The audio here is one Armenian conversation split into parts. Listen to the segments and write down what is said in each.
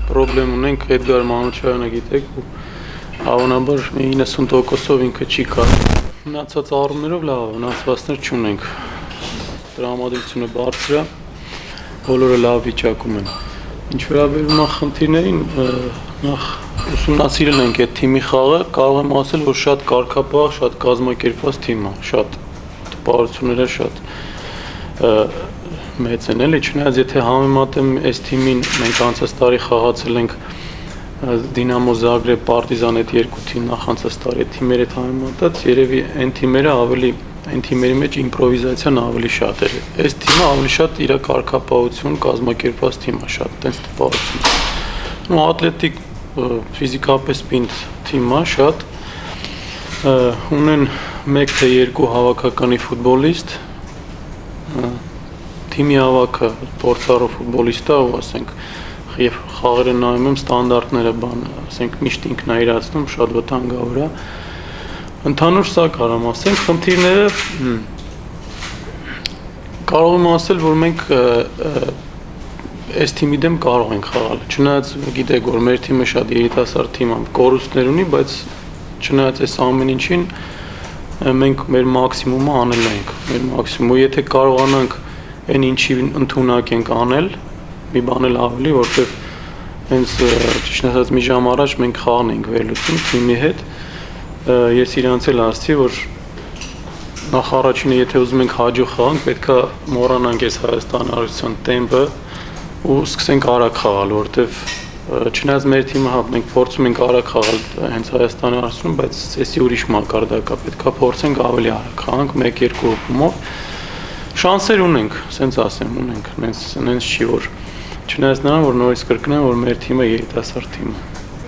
պրոբլեմ ունենք Էդգար Մանուչյանը գիտեք ու հավանաբար 90%-ով ինքը չի կարող։ Մնացած առումներով լավ, վնասվածքներ չունենք։ Տրամադրությունը բարձր է, բոլորը լավ վիճակում են։ Ինչ վերաբերում է խնդիրներին, նախ ուսումնասիրել ենք այդ թիմի խաղը, կարող եմ ասել, որ շատ կարգապահ, շատ կազմակերպված թիմ է, շատ տպավորությունները շատ մեծ են, էլի, չնայած եթե համեմատեմ այս թիմին, մենք անցած տարի խաղացել ենք Դինամո Զագրեբ, Պարտիզան այդ երկու թիմն նախանցած տարի այդ թիմերի հետ համեմատած, երևի այն թիմերը ավելի այն թիմերի մեջ իմպրովիզացիան ավելի շատ էր։ Այս թիմը ավելի շատ իր կարգապահություն, կազմակերպված թիմ է, շատ տենց տպավորություն։ Ու ատլետիկ ֆիզիկապես պինդ թիմ է, շատ ունեն 1 թե 2 հավաքականի ֆուտբոլիստ, թիմի հավաքը փորձառու ֆուտբոլիստ է, ու ասենք եւ խաղերը նայում եմ ստանդարտները բան, ասենք միշտ ինքն է իրացնում, շատ վտանգավոր է։ Ընդհանուր սա կարամ ասենք, խնդիրները կարող եմ ասել, որ մենք այս թիմի դեմ կարող ենք խաղալ։ Չնայած գիտեք, որ մեր թիմը շատ երիտասարդ թիմ է, կորուստներ ունի, բայց չնայած այս ամեն ինչին մենք մեր մաքսիմումը անել ենք, մեր մաքսիմումը, եթե կարողանանք այն ինչի ընդունակ ենք անել, մի բան էլ ավելի, որտեղ հենց ճիշտ ասած մի ժամ առաջ մենք խաղն ենք վերլուծում թիմի հետ, ես իրանց էլ ասացի, որ նախ առաջինը եթե ուզում ենք հաջող խաղանք, պետքա մոռանանք այս Հայաստան արարության տեմպը ու սկսենք արագ խաղալ, որտեղ չնայած մեր թիմը հա մենք փորձում ենք արագ խաղալ հենց Հայաստանի արարությունում, բայց էսի ուրիշ մակարդակ է, պետքա փորձենք ավելի արագ խաղանք 1-2 հոգումով։ Շանսեր ունենք, ասենց ասեմ, ունենք, նենց չի որ չնայած նրան, որ նորից կրկնեմ, որ մեր թիմը երիտասարդ թիմ է։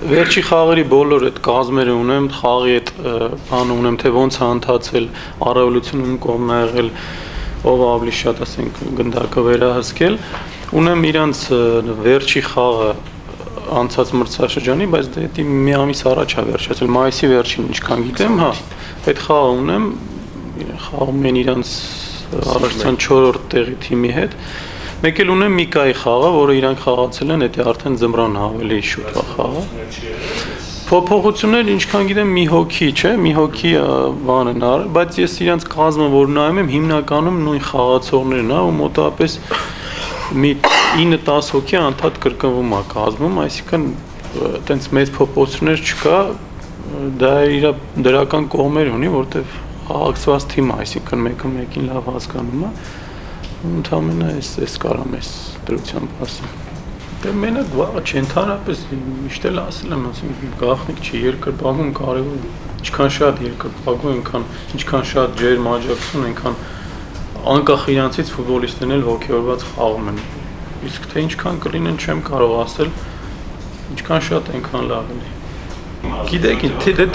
Վերջի խաղերի բոլոր այդ կազմերը ունեմ, խաղի այդ բանը ունեմ, թե ոնց է ընթացել, առավելությունում կողմն ա եղել, ով ավելի շատ ասենք գնդակը վերահսկել, ունեմ իրանց վերջի խաղը անցած մրցաշրջանի, բայց դա մի ամիս առաջ է վերջացել, մայիսի վերջին ինչքան գիտեմ, հա, այդ խաղը ունեմ, խաղում են իրանց առաջան 4-րդ տեղի թիմի հետ։ Մեկ էլ ունեմ Միկայի խաղը, որը իրանք խաղացել են, դա արդեն ձմռան ավելի շուտ է խաղը։ Փոփոխություններ ինչքան գիտեմ մի հոգի, չէ, մի հոգի բան են արել, բայց ես իրանց կազմը որ նայում եմ, հիմնականում նույն խաղացողներն է, ու մոտավորապես մի 9-10 հոգի անդադ կրկնվում է կազմում, այսինքն այտենց մեծ փոփոխություններ չկա, դա իր դրական կողմեր ունի, որտեղ խաղացված թիմ է, այսինքն մեկը մեկին լավ հասկանում է, ընդհանրապես էս կարամ էս դրությամբ ասեմ։ Դե մենակ վաղը չընդհանրապես միշտ էլ ասել եմ, ասենք գաղտնիք չի, երկրպագում կարևոր է, ինչքան շատ երկրպագում, ինչքան շատ ջերմ աջակցություն, այնքան անկախ իրանցից ֆուտբոլիստներն էլ ոգևորված խաղում են։ Իսկ թե ինչքան կլինեն չեմ կարող ասել, ինչքան շատ այնքան լավ է։ Գիտեք,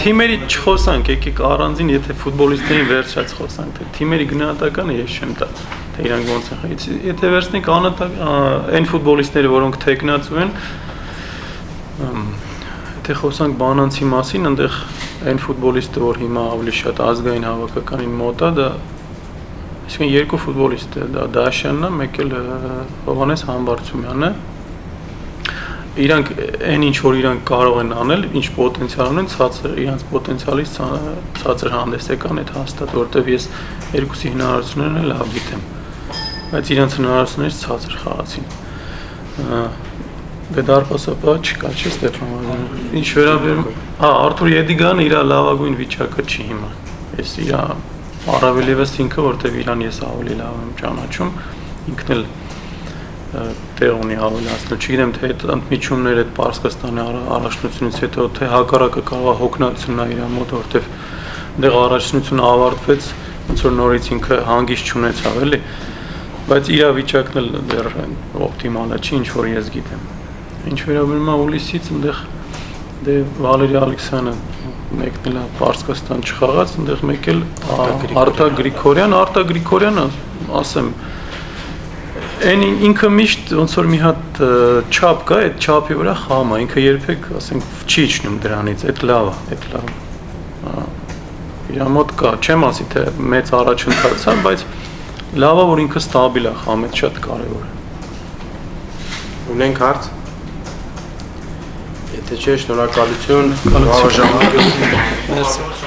թիմերի չխոսանք, եկեք առանձին, եթե ֆուտբոլիստներին վերջած խոսանք, թե թիմերի գնահատականը ես չեմ տա, թե իրանք ոնց են, եթե վերցնենք այն ֆուտբոլիստները, որոնք թեկնածու են, եթե խոսանք Բանանցի մասին, այնտեղ այն ֆուտբոլիստը, որ հիմա ավելի շատ ազգային հավաքականին մոտ է, դա այսինքն երկու ֆուտբոլիստ է, դա Դաշյանն է, մեկ էլ Հովհաննես Համբարձումյանն է։ Իրանք այն ինչ որ իրանք կարող են անել, ինչ պոտենցիալ ունեն, ցածր իրանք պոտենցիալից ցածր հանդես եկան, այդ հաստատ, որտեվ ես երկուսի հնարավորություններն էլ լավ գիտեմ, բայց իրանք հնարավորություններից ցածր խաղացին։ Դե դարպասապահ չկա, չէ՞ Ստեփան։ Ինչ վերաբերում, հա, Արթուր Եդիգանը իր լավագույն վիճակը չի հիմա։ Ես իր առավել եւս ինքը, որտեվ իրան ես ավելի լավ եմ ճանաչում, ինքն էլ տեղ ունի ավելացնել, չգիտեմ թե այդ ընդմիջումները այդ Պարսկաստանի առաջնությունից հետո թե հակառակը կարող է հոգնածությունն է իր մոտ, որտեվ դեղ առաջնությունը ավարտվեց, ոնց որ նորից ինքը հանգիստ չունեցավ, էլի, բայց իր վիճակն էլ դեռ օպտիմալ է, չի ինչ որ ես գիտեմ։ Ինչ վերաբերում է Ուլիսից, այնտեղ դե Վալերի Ալեքսյանը մեկն էլ Պարսկաստան չխաղաց, այնտեղ մեկ էլ Արտակ Գրիգորյանը, ասեմ, այն ինքը միշտ ոնց որ մի հատ չափ կա, այդ չափի վրա խաղում է, ինքը երբեք, ասենք, չի իջնում դրանից, այդ լավ է, իր մոտ կա, չեմ ասի թե մեծ առաջընթաց է, բայց լավ է, որ ինքը ստաբիլ է խաղում, այդ շատ կարևոր է։ Ունենք հարց։ Եթե չէ, շնորհակալություն, վաղ ժամանակ։ Մերսի։